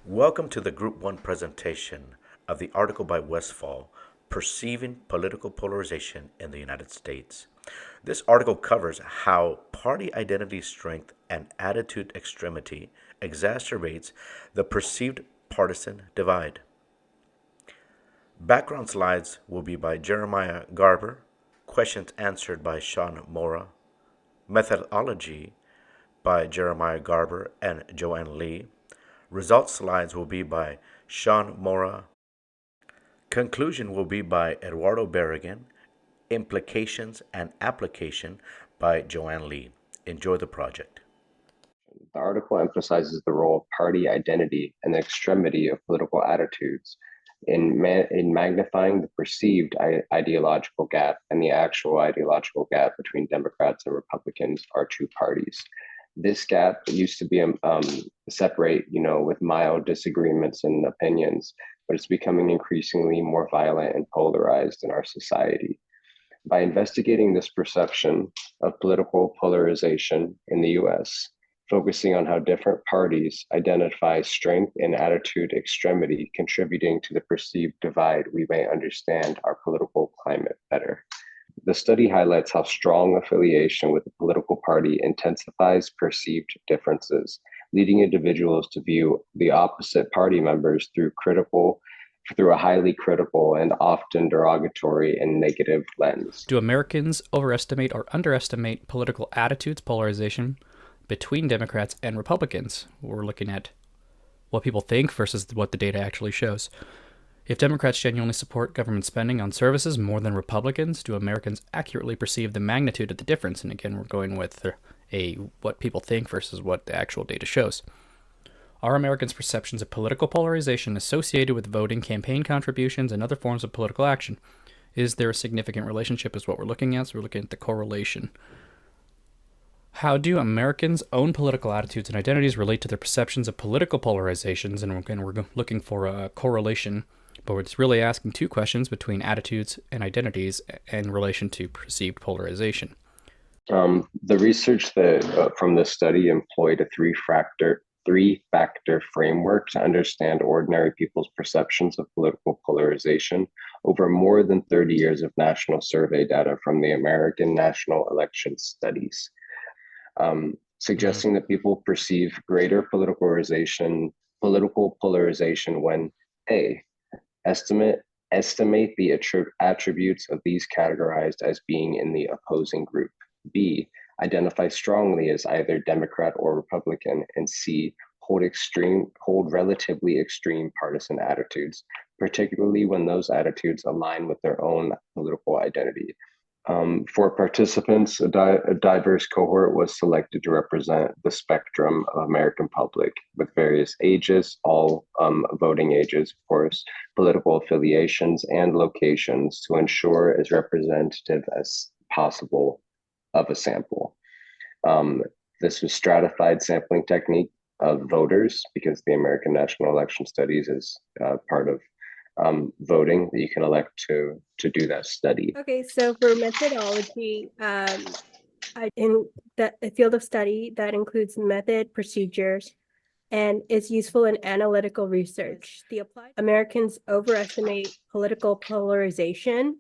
Welcome to the Group 1 presentation of the article by Westfall, Perceiving Political Polarization in the United States. This article covers how party identity strength and attitude extremity exacerbates the perceived partisan divide. Background slides will be by Jeremiah Garber, questions answered by Shawn Mora, methodology by Jeremiah Garber and Joanne Lee. Results slides will be by Shawn Mora. Conclusion will be by Eduardo Barragan. Implications and application by Joanne Lee. Enjoy the project. The article emphasizes the role of party identity and the extremity of political attitudes in magnifying the perceived ideological gap and the actual ideological gap between Democrats and Republicans, our two parties. This gap used to be separate, with mild disagreements and opinions, but it's becoming increasingly more violent and polarized in our society. By investigating this perception of political polarization in the US, focusing on how different parties identify strength and attitude extremity contributing to the perceived divide, we may understand our political climate better. The study highlights how strong affiliation with a political party intensifies perceived differences, leading individuals to view the opposite party members through a highly critical and often derogatory and negative lens. Do Americans overestimate or underestimate political attitudes polarization between Democrats and Republicans? We're looking at what people think versus what the data actually shows. If Democrats genuinely support government spending on services more than Republicans, do Americans accurately perceive the magnitude of the difference? And again, we're going with what people think versus what the actual data shows. Are Americans' perceptions of political polarization associated with voting, campaign contributions, and other forms of political action? Is there a significant relationship is what we're looking at, so we're looking at the correlation. How do Americans' own political attitudes and identities relate to their perceptions of political polarizations? And again, we're looking for a correlation, but we're just really asking two questions between attitudes and identities in relation to perceived polarization. The research that from this study employed a three-factor framework to understand ordinary people's perceptions of political polarization over more than 30 years of national survey data from the American National Election Studies, suggesting that people perceive greater political polarization when A, estimate the attributes of these categorized as being in the opposing group, B, identify strongly as either Democrat or Republican, and C, hold relatively extreme partisan attitudes, particularly when those attitudes align with their own political identity. For participants, a diverse cohort was selected to represent the spectrum of American public with various ages, all voting ages, of course, political affiliations, and locations to ensure as representative as possible of a sample. This was stratified sampling technique of voters because the American National Election Studies is part of voting that you can elect to do that study. Okay, so for methodology, in the field of study that includes method, procedures, and is useful in analytical research. The applied Americans overestimate political polarization,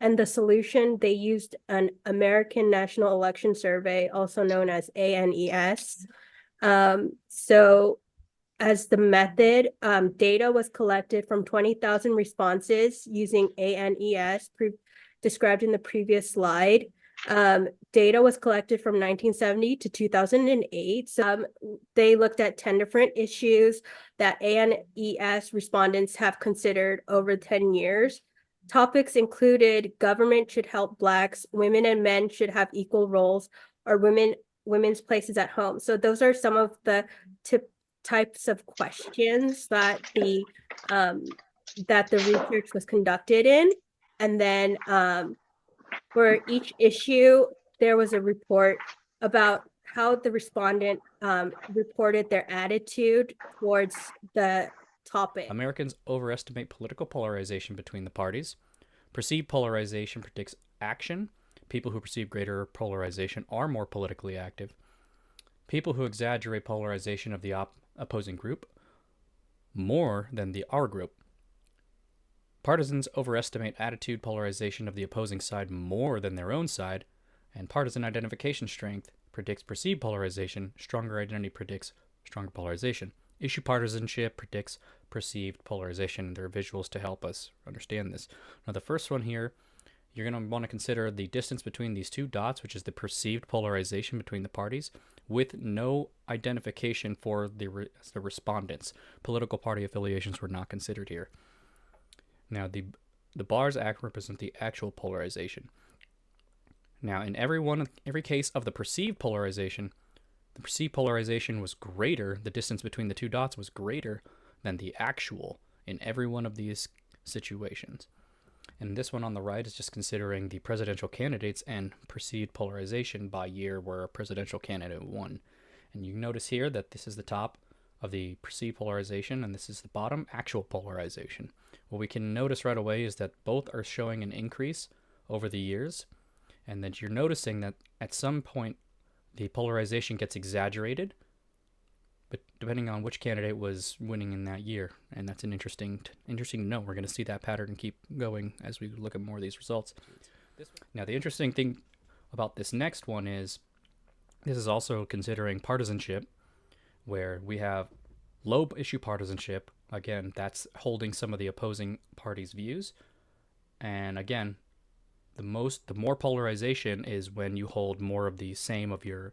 and the solution they used an American National Election Survey, also known as ANES. So as the method, data was collected from 20,000 responses using ANES, described in the previous slide. Data was collected from 1970 to 2008. They looked at 10 different issues that ANES respondents have considered over 10 years. Topics included government should help Blacks, women and men should have equal roles, or women's places at home. So those are some of the types of questions that the research was conducted in. And then for each issue, there was a report about how the respondent reported their attitude towards the topic. Americans overestimate political polarization between the parties. Perceived polarization predicts action. People who perceive greater polarization are more politically active. People who exaggerate polarization of the opposing group more than the R group. Partisans overestimate attitude polarization of the opposing side more than their own side, and partisan identification strength predicts perceived polarization. Stronger identity predicts stronger polarization. Issue partisanship predicts perceived polarization. There are visuals to help us understand this. Now, the first one here, you're going to want to consider the distance between these two dots, which is the perceived polarization between the parties, with no identification for the respondents. Political party affiliations were not considered here. Now, the bars represent the actual polarization. Now, in every case of the perceived polarization was greater, the distance between the two dots was greater than the actual in every one of these situations. And this one on the right is just considering the presidential candidates and perceived polarization by year where a presidential candidate won. And you notice here that this is the top of the perceived polarization, and this is the bottom, actual polarization. What we can notice right away is that both are showing an increase over the years, and that you're noticing that at some point the polarization gets exaggerated, but depending on which candidate was winning in that year. And that's an interesting to know. We're going to see that pattern keep going as we look at more of these results. Now, the interesting thing about this next one is this is also considering partisanship, where we have low issue partisanship. Again, that's holding some of the opposing parties' views. And again, the more polarization is when you hold more of the same of your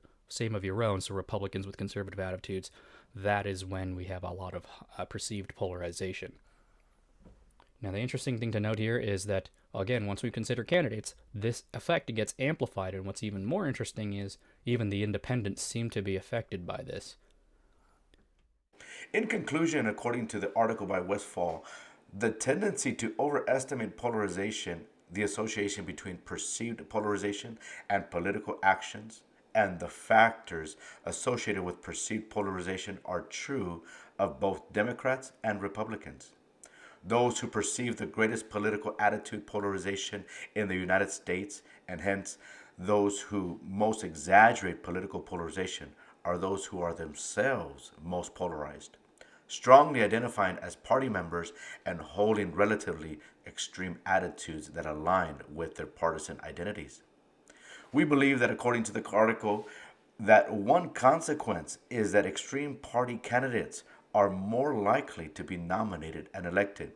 own. So Republicans with conservative attitudes, that is when we have a lot of perceived polarization. Now, the interesting thing to note here is that, again, once we consider candidates, this effect gets amplified. And what's even more interesting is even the independents seem to be affected by this. In conclusion, according to the article by Westfall, the tendency to overestimate polarization, the association between perceived polarization and political actions, and the factors associated with perceived polarization are true of both Democrats and Republicans. Those who perceive the greatest political attitude polarization in the United States, and hence those who most exaggerate political polarization, are those who are themselves most polarized, strongly identifying as party members and holding relatively extreme attitudes that align with their partisan identities. We believe that, according to the article, that one consequence is that extreme party candidates are more likely to be nominated and elected.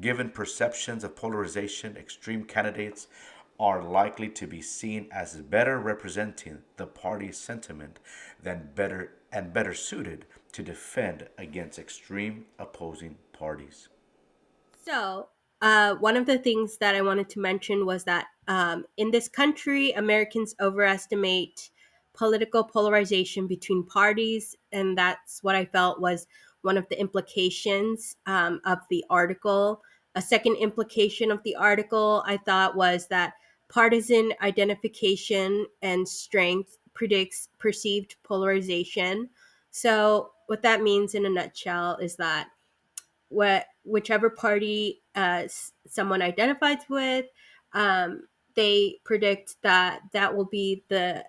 Given perceptions of polarization, extreme candidates are likely to be seen as better representing the party's sentiment than better suited to defend against extreme opposing parties. So, one of the things that I wanted to mention was that in this country, Americans overestimate political polarization between parties, and that's what I felt was one of the implications of the article. A second implication of the article I thought was that partisan identification and strength predicts perceived polarization. So, what that means in a nutshell is that whichever party someone identifies with, um, they predict that that will be the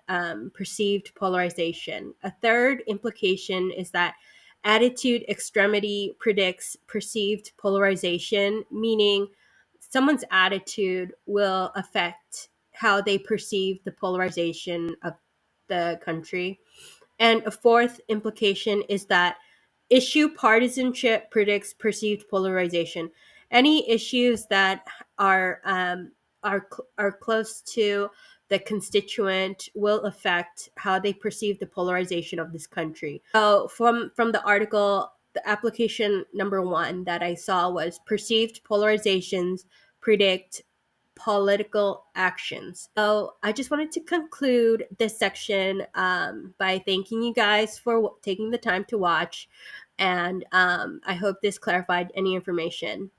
perceived polarization. A third implication is that attitude extremity predicts perceived polarization, meaning someone's attitude will affect how they perceive the polarization of the country. And a fourth implication is that issue partisanship predicts perceived polarization. Any issues that are are close to the constituent will affect how they perceive the polarization of this country. So from the article, the application number one that I saw was perceived polarizations predict political actions. So I just wanted to conclude this section by thanking you guys for taking the time to watch. And I hope this clarified any information.